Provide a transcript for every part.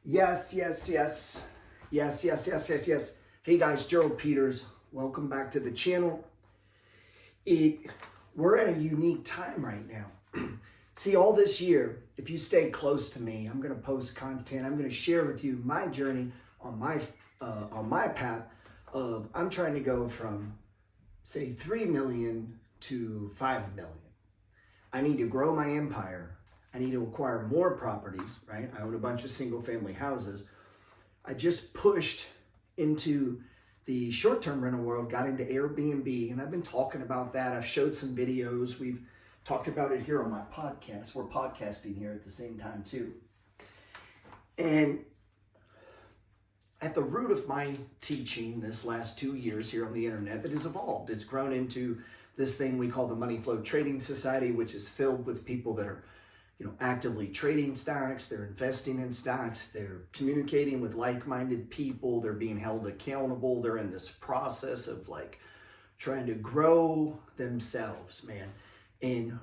Yes, yes, yes. Yes, yes, yes, yes, yes. Hey guys, Gerald Peters. Welcome back to the channel. We're at a unique time right now. See, all this year, if you stay close to me, I'm going to post content. I'm going to share with you my journey on my path of I'm trying to go from, say, 3 million to 5 million. I need to grow my empire. I need to acquire more properties, right? I own a bunch of single family houses. I just pushed into the short-term rental world, got into Airbnb, and I've been talking about that. I've showed some videos. We've talked about it here on my podcast. We're podcasting here at the same time too. And at the root of my teaching this last 2 years here on the internet that has evolved, it's grown into this thing we call the Money Flow Trading Society, which is filled with people that are actively trading stocks, they're investing in stocks, they're communicating with like-minded people, they're being held accountable, they're in this process of trying to grow themselves, man. And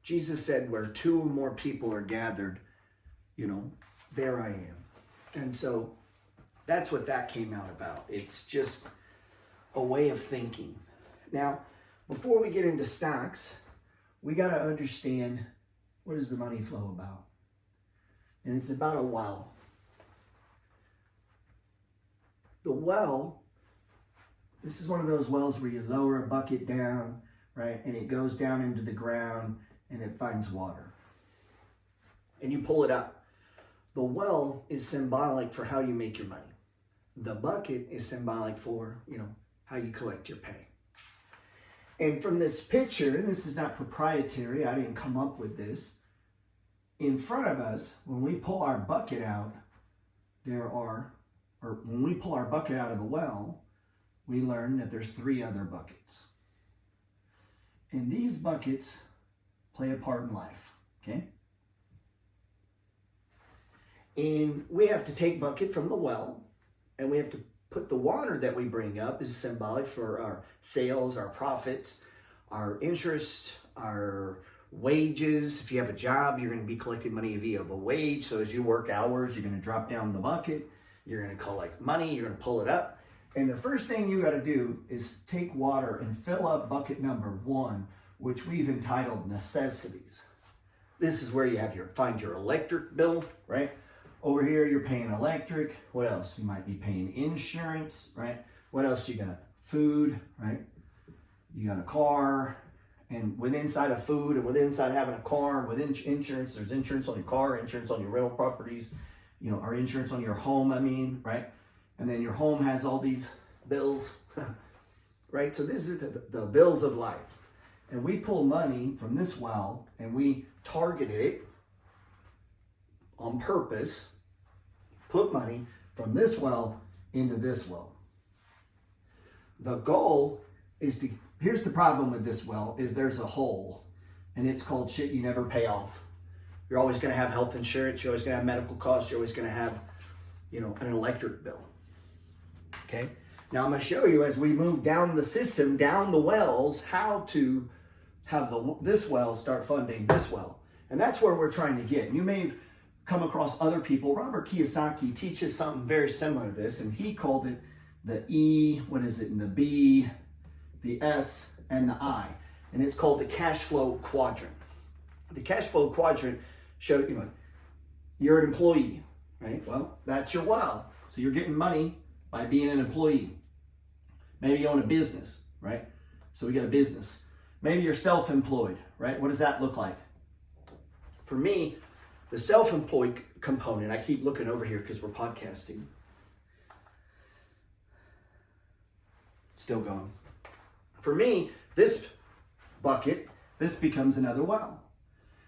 Jesus said, where 2 or more people are gathered, there I am. And so that's what that came out about. It's just a way of thinking. Now, before we get into stocks, we got to understand, what is the money flow about? And it's about a well. The well, this is one of those wells where you lower a bucket down, right? And it goes down into the ground and it finds water. And you pull it up. The well is symbolic for how you make your money. The bucket is symbolic for, how you collect your pay. And from this picture, and this is not proprietary, I didn't come up with this. In front of us, when we pull our bucket out, when we pull our bucket out of the well, we learn that there's 3 other buckets. And these buckets play a part in life, okay? And we have to take bucket from the well, and we have to put the water that we bring up is symbolic for our sales, our profits, our interest, our wages. If you have a job, you're going to be collecting money via a wage. So as you work hours, you're going to drop down the bucket. You're going to collect money. You're going to pull it up. And the first thing you got to do is take water and fill up bucket number 1, which we've entitled necessities. This is where you find your electric bill, right? Over here, you're paying electric. What else? You might be paying insurance, right? What else you got? Food, right? You got a car. And with inside of food and with inside having a car, with insurance, there's insurance on your car, insurance on your rental properties, or insurance on your home, right? And then your home has all these bills, right? So this is the bills of life. And we pull money from this well and we targeted it on purpose, put money from this well into this well. The goal is to, here's the problem with this well, is there's a hole, and it's called shit you never pay off. You're always going to have health insurance, you're always going to have medical costs, you're always going to have, an electric bill. Okay? Now I'm going to show you as we move down the system, down the wells, how to have this well start funding this well. And that's where we're trying to get. You may have come across other people. Robert Kiyosaki teaches something very similar to this, and he called it the E, and the B, the S, and the I. And it's called the cash flow quadrant. The cash flow quadrant shows, you're an employee, right? Well, that's your well. So you're getting money by being an employee. Maybe you own a business, right? So we got a business. Maybe you're self-employed, right? What does that look like? For me, the self-employed component, I keep looking over here because we're podcasting. Still going. For me, this bucket, this becomes another well.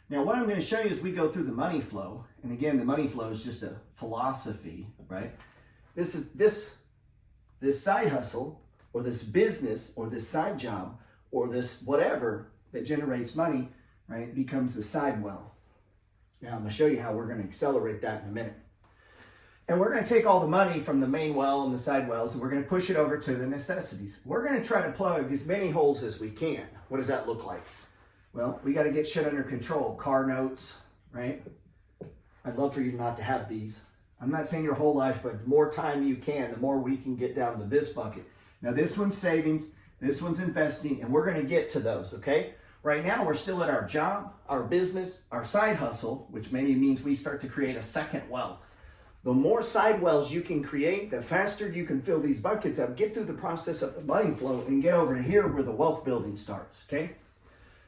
Now, what I'm going to show you as we go through the money flow, and again, the money flow is just a philosophy, right? This side hustle, or this business, or this side job, or this whatever that generates money, right, becomes the side well. Now, I'm going to show you how we're going to accelerate that in a minute. And we're going to take all the money from the main well and the side wells, and we're going to push it over to the necessities. We're going to try to plug as many holes as we can. What does that look like? Well, we got to get shit under control. Car notes, right? I'd love for you not to have these. I'm not saying your whole life, but the more time you can, the more we can get down to this bucket. Now this one's savings, this one's investing, and we're going to get to those, okay? Right now we're still at our job, our business, our side hustle, which maybe means we start to create a second well. The more side wells you can create, the faster you can fill these buckets up, get through the process of the money flow, and get over here where the wealth building starts, okay?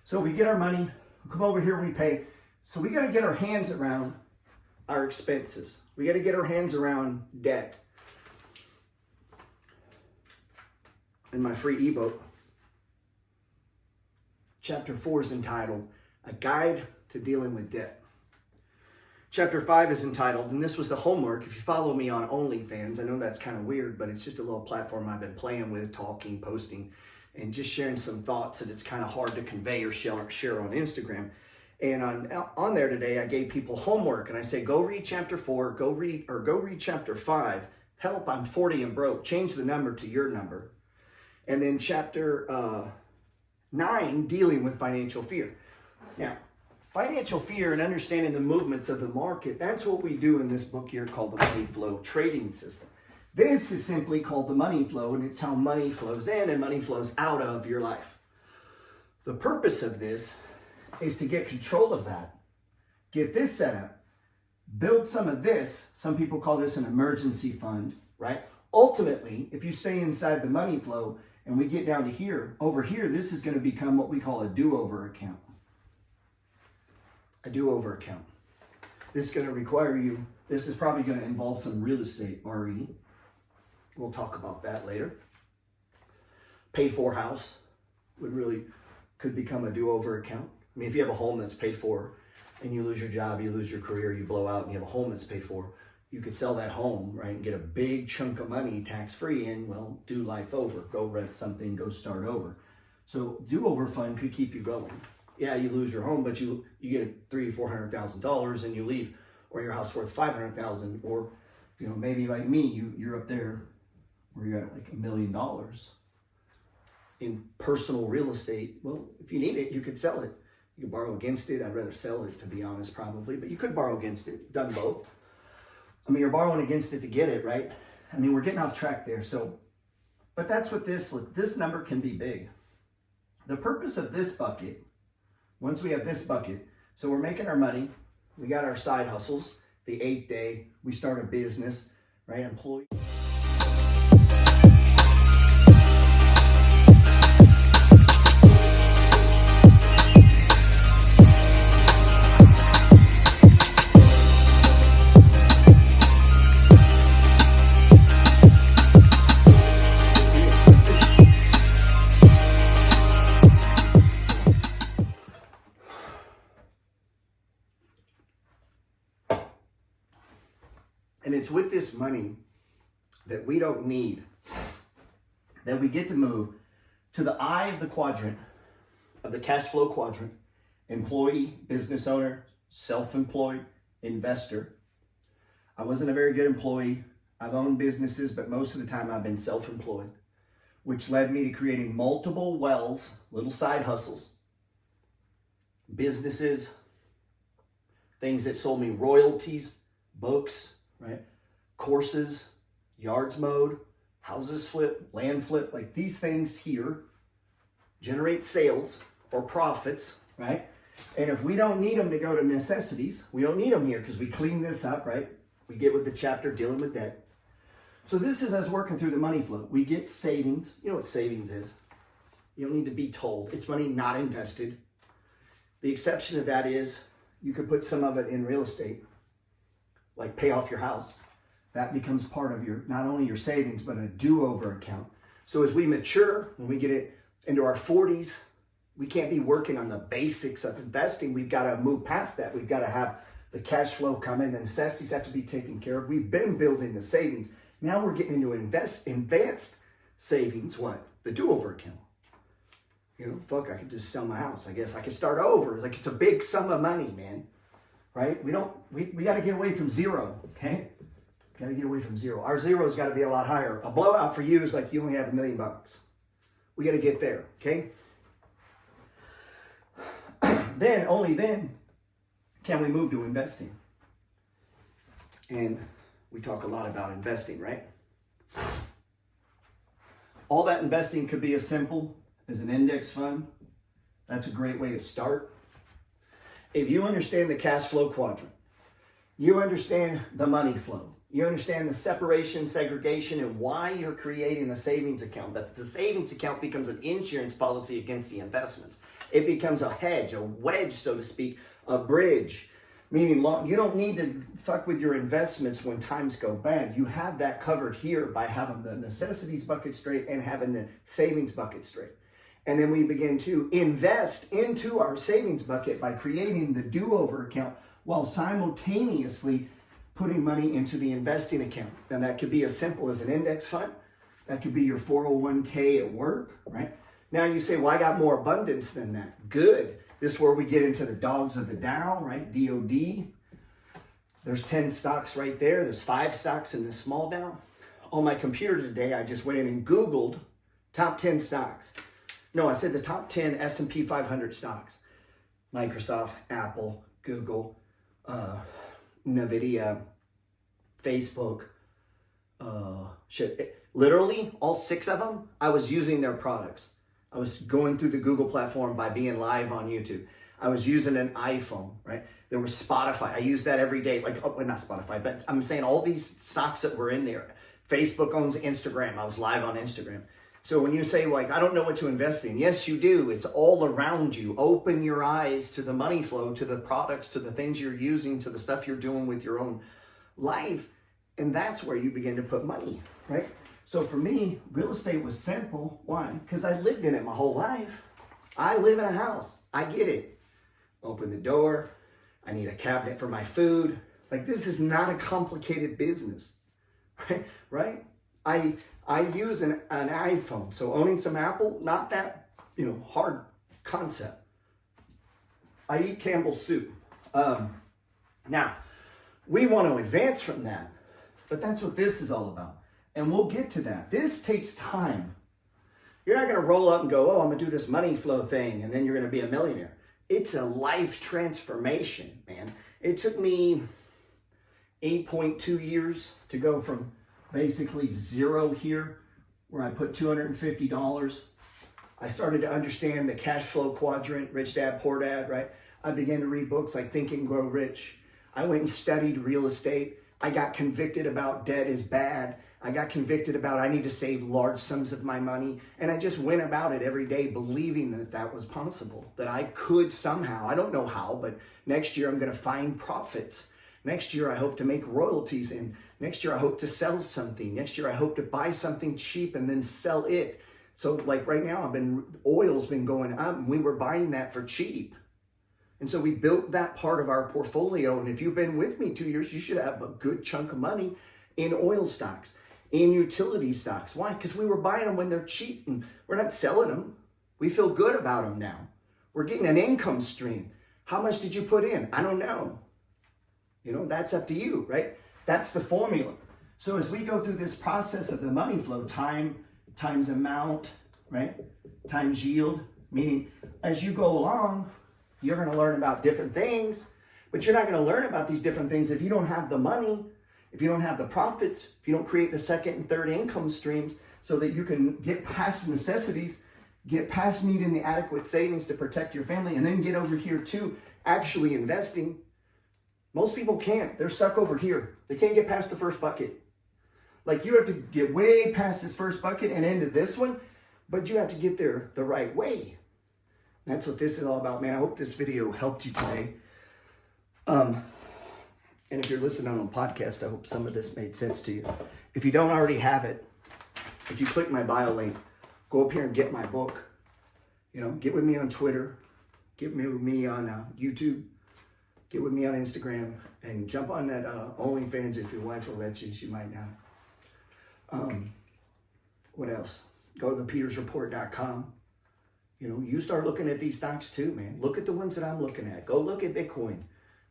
So we get our money, we come over here, we pay. So we got to get our hands around our expenses. We got to get our hands around debt. In my free ebook, Chapter 4 is entitled, A Guide to Dealing with Debt. Chapter 5 is entitled, and this was the homework. If you follow me on OnlyFans, I know that's kind of weird, but it's just a little platform I've been playing with, talking, posting, and just sharing some thoughts that it's kind of hard to convey or share on Instagram. And on there today, I gave people homework, and I say, go read Chapter 4, go read Chapter 5. Help, I'm 40 and broke. Change the number to your number. And then Chapter 9, dealing with financial fear. Now, financial fear and understanding the movements of the market, that's what we do in this book here called the Money Flow Trading System. This is simply called the money flow, and it's how money flows in and money flows out of your life. The purpose of this is to get control of that, get this set up, build some of this. Some people call this an emergency fund, right? Ultimately, if you stay inside the money flow and we get down to here, over here, this is going to become what we call a do-over account. A do-over account. This is going to require you, this is probably going to involve some real estate, RE. We'll talk about that later. Paid for house could become a do-over account. I mean, if you have a home that's paid for and you lose your job, you lose your career, you blow out and you have a home that's paid for, you could sell that home, right, and get a big chunk of money tax-free and, well, do life over. Go rent something, go start over. So do-over fund could keep you going. Yeah, you lose your home, but you get $300,000 or $400,000 and you leave, or your house worth $500,000, or, you know, maybe like me, you're up there where you're at like $1 million in personal real estate. Well, if you need it, you could sell it. You could borrow against it. I'd rather sell it, to be honest, probably, but you could borrow against it. Done both. I mean, you're borrowing against it to get it, right? I mean, we're getting off track there. So, but that's what this number can be big. The purpose of this bucket, once we have this bucket, so we're making our money, we got our side hustles, the 8th day, we start a business, right? Employee. And it's with this money that we don't need that we get to move to the eye of the quadrant, of the cash flow quadrant: employee, business owner, self-employed, investor. I wasn't a very good employee. I've owned businesses, but most of the time I've been self-employed, which led me to creating multiple wells, little side hustles, businesses, things that sold me royalties, books, right? Courses, yards mowed, houses flip, land flip, like these things here generate sales or profits, right? And if we don't need them to go to necessities, we don't need them here because we clean this up, right? We get with the chapter dealing with debt. So this is us working through the money flow. We get savings. You know what savings is. You don't need to be told. It's money not invested. The exception of that is you could put some of it in real estate, like pay off your house. That becomes part of your, not only your savings, but a do-over account. So as we mature, when we get it into our 40s, we can't be working on the basics of investing. We've got to move past that. We've got to have the cash flow come in. The necessities have to be taken care of. We've been building the savings. Now we're getting into advanced savings. What? The do-over account. You know, fuck, I could just sell my house. I guess I could start over. Like, it's a big sum of money, man. Right? We got to get away from zero, okay? Got to get away from zero. Our zero's got to be a lot higher. A blowout for you is like you only have $1 million. We got to get there, okay? Only then, can we move to investing. And We talk a lot about investing, right? All that investing could be as simple as an index fund. That's a great way to start. If you understand the cash flow quadrant, you understand the money flow, you understand the separation, segregation, and why you're creating a savings account, that the savings account becomes an insurance policy against the investments. It becomes a hedge, a wedge, so to speak, a bridge, meaning you don't need to fuck with your investments when times go bad. You have that covered here by having the necessities bucket straight and having the savings bucket straight. And then we begin to invest into our savings bucket by creating the do-over account while simultaneously putting money into the investing account. And that could be as simple as an index fund. That could be your 401k at work, right? Now you say, well, I got more abundance than that. Good. This is where we get into the dogs of the Dow, right? DOD. There's 10 stocks right there. There's 5 stocks in the small Dow. On my computer today, I just went in and Googled top 10 stocks. No, I said the top 10 S&P 500 stocks. Microsoft, Apple, Google, NVIDIA, Facebook, literally all 6 of them, I was using their products. I was going through the Google platform by being live on YouTube. I was using an iPhone, right? There was Spotify. I use that every day. Like, oh, not Spotify, but I'm saying all these stocks that were in there. Facebook owns Instagram. I was live on Instagram. So when you say, like, I don't know what to invest in, yes, you do. It's all around you. Open your eyes to the money flow, to the products, to the things you're using, to the stuff you're doing with your own life. And that's where you begin to put money, right? So for me, real estate was simple. Why? Because I lived in it my whole life. I live in a house. I get it. Open the door. I need a cabinet for my food. Like, this is not a complicated business, right? I use an iPhone, so owning some Apple, not that, hard concept. I eat Campbell's soup. Now, we want to advance from that, but that's what this is all about. And we'll get to that. This takes time. You're not going to roll up and go, oh, I'm going to do this money flow thing, and then you're going to be a millionaire. It's a life transformation, man. It took me 8.2 years to go from basically zero here, where I put $250. I started to understand the cash flow quadrant, Rich Dad, Poor Dad, right? I began to read books like Think and Grow Rich. I went and studied real estate. I got convicted about debt is bad. I got convicted about I need to save large sums of my money. And I just went about it every day believing that that was possible, that I could somehow, I don't know how, but next year I'm going to find profits. Next year I hope to make royalties, and next year I hope to sell something. Next year I hope to buy something cheap and then sell it. So like right now, oil's been going up and we were buying that for cheap. And so we built that part of our portfolio. And if you've been with me 2 years, you should have a good chunk of money in oil stocks, in utility stocks. Why? Because we were buying them when they're cheap and we're not selling them. We feel good about them now. We're getting an income stream. How much did you put in? I don't know. That's up to you, right? That's the formula. So as we go through this process of the money flow, time times amount, right? Times yield, meaning as you go along, you're going to learn about different things, but you're not going to learn about these different things if you don't have the money, if you don't have the profits, if you don't create the second and third income streams so that you can get past necessities, get past needing the adequate savings to protect your family, and then get over here to actually investing. Most people can't. They're stuck over here. They can't get past the first bucket. Like, you have to get way past this first bucket and into this one, but you have to get there the right way. That's what this is all about, man. I hope this video helped you today. And if you're listening on a podcast, I hope some of this made sense to you. If you don't already have it, if you click my bio link, go up here and get my book. Get with me on Twitter. Get with me on YouTube. Get with me on Instagram. And jump on that OnlyFans if your wife will let you. She might not. What else? Go to thepetersreport.com. You start looking at these stocks too, man. Look at the ones that I'm looking at. Go look at Bitcoin.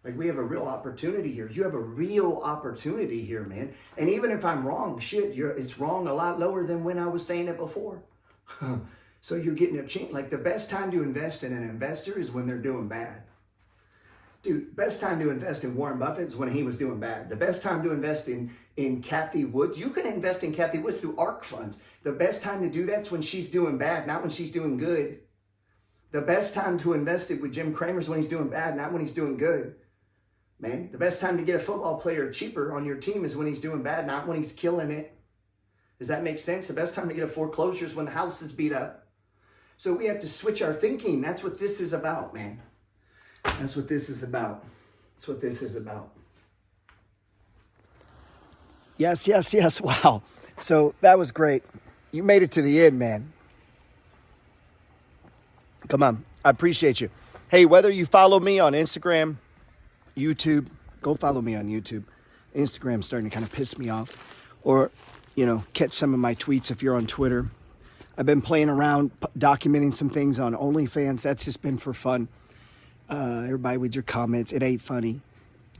Like, we have a real opportunity here. You have a real opportunity here, man. And even if I'm wrong, it's wrong a lot lower than when I was saying it before. So you're getting a change. Like, the best time to invest in an investor is when they're doing bad. Dude, best time to invest in Warren Buffett is when he was doing bad. The best time to invest in Kathy Woods, you can invest in Kathy Woods through ARC funds. The best time to do that's when she's doing bad, not when she's doing good. The best time to invest it with Jim Cramer's when he's doing bad, not when he's doing good. Man, the best time to get a football player cheaper on your team is when he's doing bad, not when he's killing it. Does that make sense? The best time to get a foreclosure is when the house is beat up. So we have to switch our thinking. That's what this is about, man. That's what this is about. That's what this is about. Yes, yes, yes. Wow. So that was great. You made it to the end, man. Come on. I appreciate you. Hey, whether you follow me on Instagram, YouTube, go follow me on YouTube. Instagram's starting to kind of piss me off. Or, catch some of my tweets if you're on Twitter. I've been playing around, documenting some things on OnlyFans. That's just been for fun. Everybody with your comments, it ain't funny.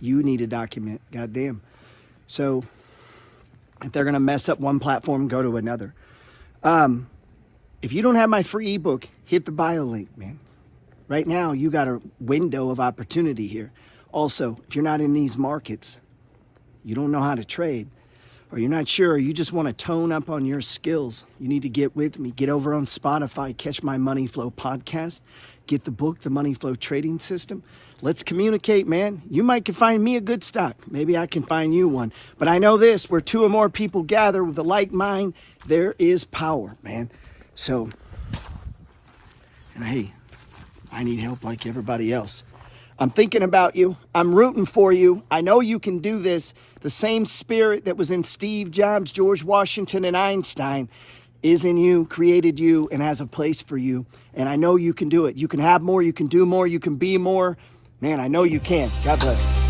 You need to document, goddamn. So if they're going to mess up one platform, go to another. If you don't have my free ebook, hit the bio link, man. Right now, you got a window of opportunity here. Also, if you're not in these markets, you don't know how to trade, or you're not sure, or you just want to tone up on your skills, you need to get with me. Get over on Spotify, catch my Money Flow podcast. Get the book, The Money Flow Trading System. Let's communicate, man. You might can find me a good stock. Maybe I can find you one. But I know this, where two or more people gather with a like mind, there is power, man. So, and hey, I need help like everybody else. I'm thinking about you. I'm rooting for you. I know you can do this. The same spirit that was in Steve Jobs, George Washington, and Einstein is in you, created you, and has a place for you. And I know you can do it. You can have more, you can do more, you can be more. Man, I know you can. God bless.